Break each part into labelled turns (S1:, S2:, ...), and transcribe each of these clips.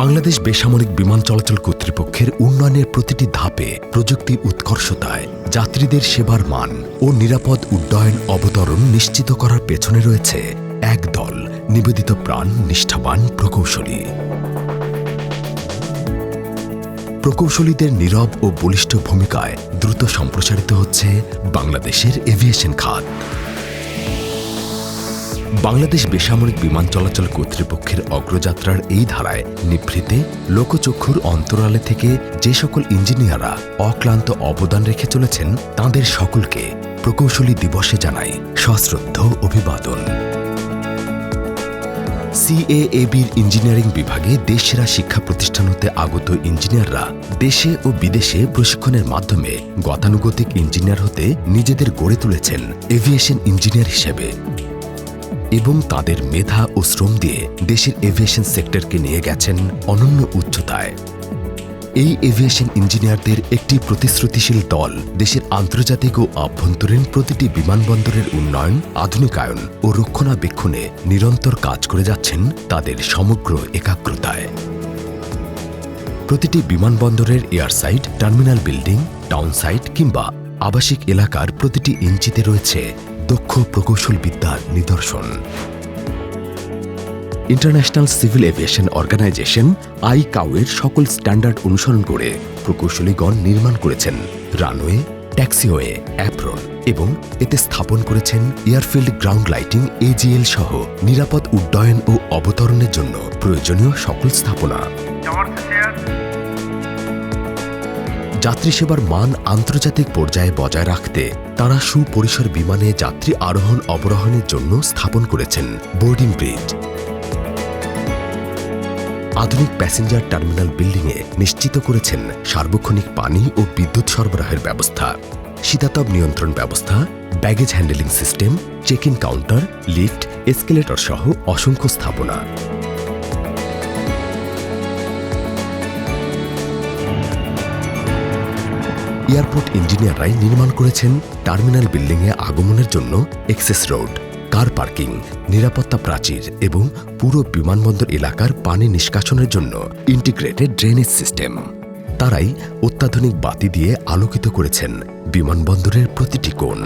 S1: বাংলাদেশ বেসামরিক বিমান চলাচল কর্তৃপক্ষের উন্নয়নের প্রতিটি ধাপে প্রযুক্তির উৎকর্ষতায় যাত্রীদের সেবার মান ও নিরাপদ উড্ডয়ন অবতরণ নিশ্চিত করার পেছনে রয়েছে একদল নিবেদিত প্রাণ নিষ্ঠাবান প্রকৌশলী। প্রকৌশলীদের নীরব ও বলিষ্ঠ ভূমিকায় দ্রুত সম্প্রসারিত হচ্ছে বাংলাদেশের এভিয়েশন খাত। বাংলাদেশ বেসামরিক বিমান চলাচল কর্তৃপক্ষের অগ্রযাত্রার এই ধারায় নিভৃতে লোকচক্ষুর অন্তরালে থেকে যে সকল ইঞ্জিনিয়াররা অক্লান্ত অবদান রেখে চলেছেন তাঁদের সকলকে প্রকৌশলী দিবসে জানাই সশ্রদ্ধ অভিবাদন। সিএএবির ইঞ্জিনিয়ারিং বিভাগে দেশসেরা শিক্ষা প্রতিষ্ঠান হতে আগত ইঞ্জিনিয়াররা দেশে ও বিদেশে প্রশিক্ষণের মাধ্যমে গতানুগতিক ইঞ্জিনিয়ার হতে নিজেদের গড়ে তুলেছেন এভিয়েশন ইঞ্জিনিয়ার হিসেবে এবং তাদের মেধা ও শ্রম দিয়ে দেশের এভিয়েশন সেক্টরকে নিয়ে গেছেন অনন্য উচ্চতায়। এই এভিয়েশন ইঞ্জিনিয়ারদের একটি প্রতিশ্রুতিশীল দল দেশের আন্তর্জাতিক ও আভ্যন্তরীণ প্রতিটি বিমানবন্দরের উন্নয়ন, আধুনিকায়ন ও রক্ষণাবেক্ষণে নিরন্তর কাজ করে যাচ্ছেন তাদের সমগ্র একাগ্রতায়। প্রতিটি বিমানবন্দরের airside, terminal building, town site কিংবা আবাসিক এলাকার প্রতিটি ইঞ্চিতে রয়েছে দক্ষ প্রকৌশলবিদ্যার নিদর্শন। International civil aviation organisation ICAO এর সকল স্ট্যান্ডার্ড অনুসরণ করে প্রকৌশলীগণ নির্মাণ করেছেন রানওয়ে, ট্যাক্সিওয়ে, অ্যাপ্রন এবং এতে স্থাপন করেছেন এয়ারফিল্ড গ্রাউন্ড লাইটিং AGL সহ নিরাপদ উড্ডয়ন ও অবতরণের জন্য প্রয়োজনীয় সকল স্থাপনা। যাত্রী সেবার মান আন্তর্জাতিক পর্যায়ে বজায় রাখতে তাঁরা সুপরিসর বিমানে যাত্রী আরোহণ অবরোহণের জন্য স্থাপন করেছেন বোর্ডিং ব্রিজ। আধুনিক প্যাসেঞ্জার টার্মিনাল বিল্ডিংয়ে নিশ্চিত করেছেন সার্বক্ষণিক পানি ও বিদ্যুৎ সরবরাহের ব্যবস্থা, শীতাতপ নিয়ন্ত্রণ ব্যবস্থা, baggage handling system, check in counter, lift, escalator সহ অসংখ্য স্থাপনা। এয়ারপোর্ট ইঞ্জিনিয়াররাই নির্মাণ করেছেন টার্মিনাল বিল্ডিংয়ে আগমনের জন্য এক্সেস রোড, কার পার্কিং, নিরাপত্তা প্রাচীর এবং পুরো বিমানবন্দর এলাকার পানি নিষ্কাশনের জন্য ইন্টিগ্রেটেড ড্রেনেজ সিস্টেম। তারাই অত্যাধুনিক বাতি দিয়ে আলোকিত করেছেন বিমানবন্দরের প্রতিটি কোণ।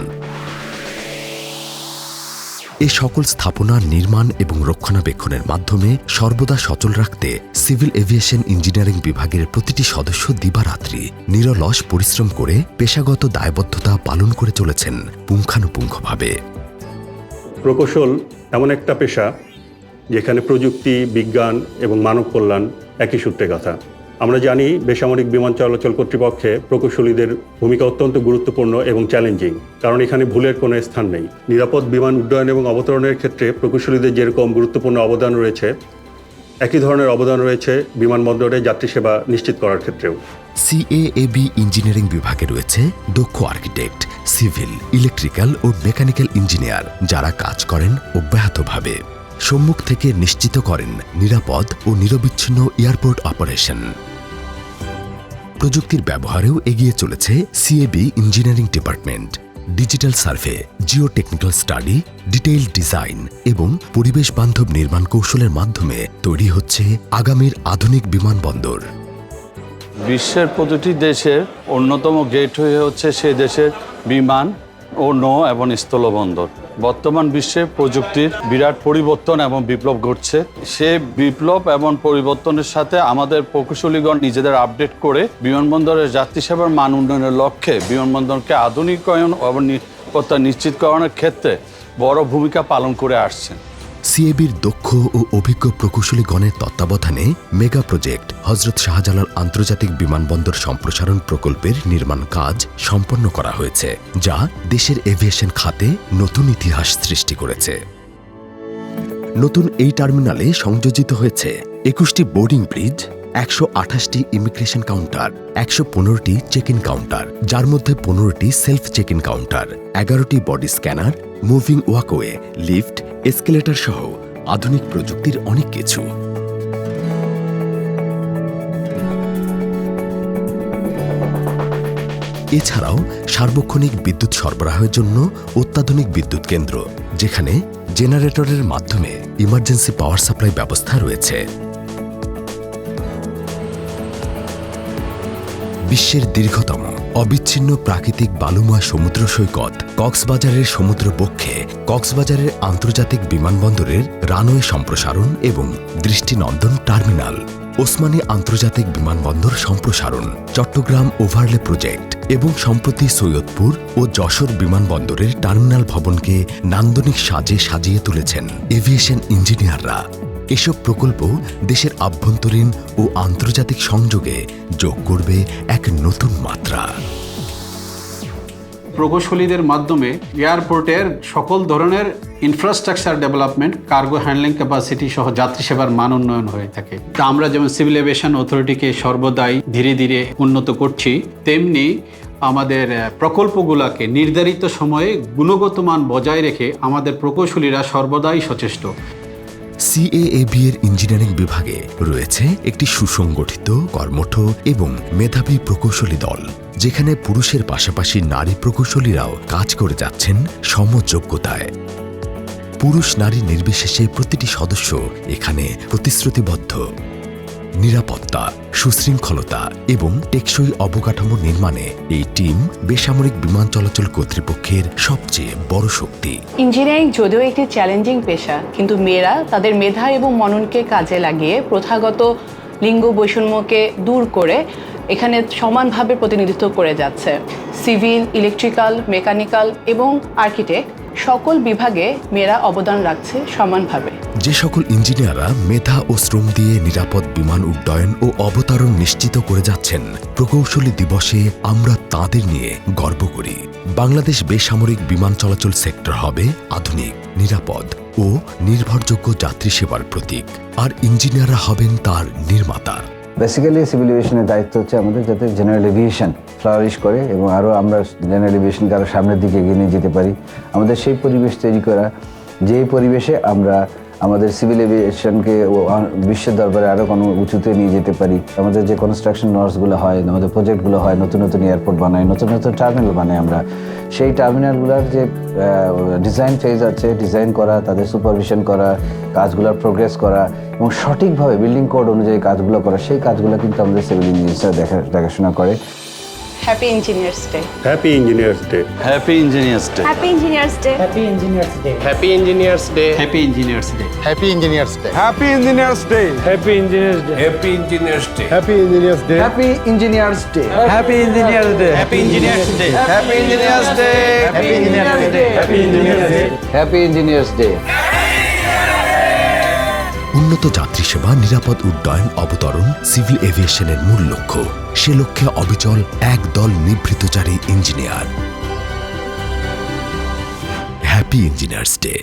S1: এ সকল স্থাপনা নির্মাণ এবং রক্ষণাবেক্ষণের মাধ্যমে সর্বদা সচল রাখতে সিভিল এভিয়েশন ইঞ্জিনিয়ারিং বিভাগের প্রতিটি সদস্য দিবারাত্রি নিরলস পরিশ্রম করে পেশাগত দায়বদ্ধতা পালন করে চলেছেন পুঙ্খানুপুঙ্খভাবে।
S2: প্রকৌশল এমন একটা পেশা যেখানে প্রযুক্তি, বিজ্ঞান এবং মানব কল্যাণ একই সূত্রে গাঁথা। আমরা জানি বেসামরিক বিমান চলাচল কর্তৃপক্ষে প্রকৌশলীদের ভূমিকা অত্যন্ত গুরুত্বপূর্ণ এবং চ্যালেঞ্জিং, কারণ এখানে ভুলের কোনো স্থান নেই। নিরাপদ বিমান উড্ডয়ন এবং অবতরণের ক্ষেত্রে প্রকৌশলীদের যেরকম গুরুত্বপূর্ণ অবদান রয়েছে, একই ধরনের অবদান রয়েছে বিমানবন্দরে যাত্রী সেবা নিশ্চিত করার ক্ষেত্রেও।
S1: সিএএবি ইঞ্জিনিয়ারিং বিভাগে রয়েছে দক্ষ আর্কিটেক্ট, সিভিল, ইলেকট্রিক্যাল ও মেকানিক্যাল ইঞ্জিনিয়ার যারা কাজ করেন অব্যাহতভাবে। সম্মুখ থেকে নিশ্চিত করেন নিরাপদ ও নিরবিচ্ছিন্ন এয়ারপোর্ট অপারেশন। প্রযুক্তির ব্যবহারেও এগিয়ে চলেছে CAB engineering department. Digital survey, Jio technical study, detail design এবং পরিবেশ বান্ধব নির্মাণ কৌশলের মাধ্যমে তৈরি হচ্ছে আগামীর আধুনিক বিমানবন্দর।
S3: বিশ্বের প্রতিটি দেশের অন্যতম গেটওয়ে হচ্ছে সেই দেশের বিমান ও নৌ এবং স্থলবন্দর। বর্তমান বিশ্বে প্রযুক্তির বিরাট পরিবর্তন এবং বিপ্লব ঘটছে। সে বিপ্লব এবং পরিবর্তনের সাথে আমাদের প্রকৌশলীগণ নিজেদের আপডেট করে বিমানবন্দরের যাত্রী সেবার মান উন্নয়নের লক্ষ্যে বিমানবন্দরকে আধুনিকায়ন এবং নিরাপত্তা নিশ্চিতকরণের ক্ষেত্রে বড় ভূমিকা পালন করে আসছেন।
S1: সিএবির দক্ষ ও অভিজ্ঞ প্রকৌশলীগণের তত্ত্বাবধানে মেগা প্রজেক্ট হযরত শাহজালাল আন্তর্জাতিক বিমানবন্দর সম্প্রসারণ প্রকল্পের নির্মাণ কাজ সম্পন্ন করা হয়েছে, যা দেশের এভিয়েশন খাতে নতুন ইতিহাস সৃষ্টি করেছে। নতুন এই টার্মিনালে সংযোজিত হয়েছে 21টি বোর্ডিং ব্রিজ, 128টি ইমিগ্রেশন কাউন্টার, 115টি চেক ইন কাউন্টার, যার মধ্যে 15টি সেলফ চেক ইন কাউন্টার, 11টি body scanner, moving walkway, lift, escalator সহ আধুনিক প্রযুক্তির অনেক কিছু। এছাড়াও সার্বক্ষণিক বিদ্যুৎ সরবরাহের জন্য অত্যাধুনিক বিদ্যুৎ কেন্দ্র, যেখানে জেনারেটরের মাধ্যমে ইমার্জেন্সি পাওয়ার সাপ্লাই ব্যবস্থা রয়েছে। বিশ্বের দীর্ঘতম অবিচ্ছিন্ন প্রাকৃতিক বালুময় সমুদ্র সৈকত কক্সবাজারের সমুদ্রবক্ষে কক্সবাজারের আন্তর্জাতিক বিমানবন্দরের রানওয়ে সম্প্রসারণ এবং দৃষ্টিনন্দন টার্মিনাল, ওসমানী আন্তর্জাতিক বিমানবন্দর সম্প্রসারণ, চট্টগ্রাম ওভারলে প্রজেক্ট এবং সম্প্রতি সৈয়দপুর ও যশোর বিমানবন্দরের টার্মিনাল ভবনকে নান্দনিক সাজে সাজিয়ে তুলেছেন এভিয়েশন ইঞ্জিনিয়াররা। এসব প্রকল্প দেশের আভ্যন্তরীণ ও আন্তর্জাতিক সংযোগে যোগ করবে এক নতুন মাত্রা।
S4: প্রকৌশলীদের মাধ্যমে এয়ারপোর্টের সকল ধরনের infrastructure development, cargo handling capacity সহ যাত্রী সেবার মান উন্নয়ন হয়ে থাকে। তা আমরা যেমন সিভিল এভিয়েশন অথরিটিকে সর্বদাই ধীরে ধীরে উন্নত করছি, তেমনি আমাদের প্রকল্পগুলোকে নির্ধারিত সময়ে গুণগত মান বজায় রেখে আমাদের প্রকৌশলীরা সর্বদাই সচেষ্ট।
S1: সিএএবি এর ইঞ্জিনিয়ারিং বিভাগে রয়েছে একটি সুসংগঠিত, কর্মঠ এবং মেধাবী প্রকৌশলী দল, যেখানে পুরুষের পাশাপাশি নারী প্রকৌশলীরাও কাজ করে যাচ্ছেন সমযোগ্যতায়। পুরুষ নারী নির্বিশেষে প্রতিটি সদস্য এখানে প্রতিশ্রুতিবদ্ধ। নিরাপত্তা, সুশৃঙ্খলতা এবং টেকসই অবকাঠামো নির্মাণে এই টিম বেসামরিক বিমান চলাচল কর্তৃপক্ষের সবচেয়ে বড় শক্তি।
S5: ইঞ্জিনিয়ারিং যদিও একটি চ্যালেঞ্জিং পেশা, কিন্তু মেয়েরা তাদের মেধা এবং মননকে কাজে লাগিয়ে প্রথাগত লিঙ্গ বৈষম্যকে দূর করে এখানে সমানভাবে প্রতিনিধিত্ব করে যাচ্ছে। সিভিল, ইলেকট্রিক্যাল, মেকানিক্যাল এবং আর্কিটেক্ট সকল বিভাগে মেয়েরা অবদান রাখছে সমানভাবে।
S1: যে সকল ইঞ্জিনিয়াররা মেধা ও শ্রম দিয়ে নিরাপদ বিমান উড্ডয়ন ও অবতরণ নিশ্চিত করে যাচ্ছেন, প্রকৌশলী দিবসে আমরা তাদের নিয়ে গর্ব করি। বাংলাদেশ বেসামরিক বিমান চলাচল সেক্টর হবে আধুনিক, নিরাপদ ও নির্ভরযোগ্য যাত্রী সেবার প্রতীক, আর ইঞ্জিনিয়াররা হবেন তার নির্মাতা।
S6: বেসিক্যালি সিভিল এভিয়েশনের দায়িত্ব হচ্ছে আমাদের যাতে জেনারেল এভিয়েশন ফ্লারিশ করে এবং আরও আমরা জেনারেল এভিয়েশনকে আরও সামনের দিকে এগিয়ে নিয়ে যেতে পারি। আমাদের সেই পরিবেশ তৈরি করা, যেই পরিবেশে আমরা আমাদের সিভিল এভিয়েশনকে বিশ্বের দরবারে আরও কোনো উঁচুতে নিয়ে যেতে পারি। আমাদের যে কনস্ট্রাকশন নর্সগুলো হয়, আমাদের প্রজেক্টগুলো হয়, নতুন নতুন এয়ারপোর্ট বানাই, নতুন নতুন টার্মিনাল বানাই আমরা, সেই টার্মিনালগুলোর যে ডিজাইন ফেজ আছে, ডিজাইন করা, তাদের সুপারভিশন করা, কাজগুলোর প্রোগ্রেস করা এবং সঠিকভাবে বিল্ডিং কোড অনুযায়ী কাজগুলো করা, সেই কাজগুলো কিন্তু আমাদের সিভিল ইঞ্জিনিয়ার্সরা দেখাশোনা করে।
S5: Happy engineers day.
S2: Happy engineers day.
S3: Happy engineers day.
S7: Happy Engineers Day.
S8: Happy Engineers Day.
S9: Happy Engineers Day.
S4: Happy engineers day.
S9: Happy Engineers Day.
S10: Happy Engineers Day.
S8: Happy Engineers Day.
S9: Happy Engineers Day.
S10: Happy Engineers Day.
S8: Happy Engineers Day.
S4: Happy engineers day.
S9: Happy Engineers Day. Happy Engineers Day.
S8: Happy Engineers Day. Happy Engineers Day.
S6: Happy engineers day.
S1: উন্নত যাত্রী সেবা, নিরাপদ উড্ডয়ন, অবতরণ civil এভিয়েশনের মূল লক্ষ্য। সে লক্ষ্যে অবিচল একদল নিভৃতচারী ইঞ্জিনিয়ার। Happy engineers day.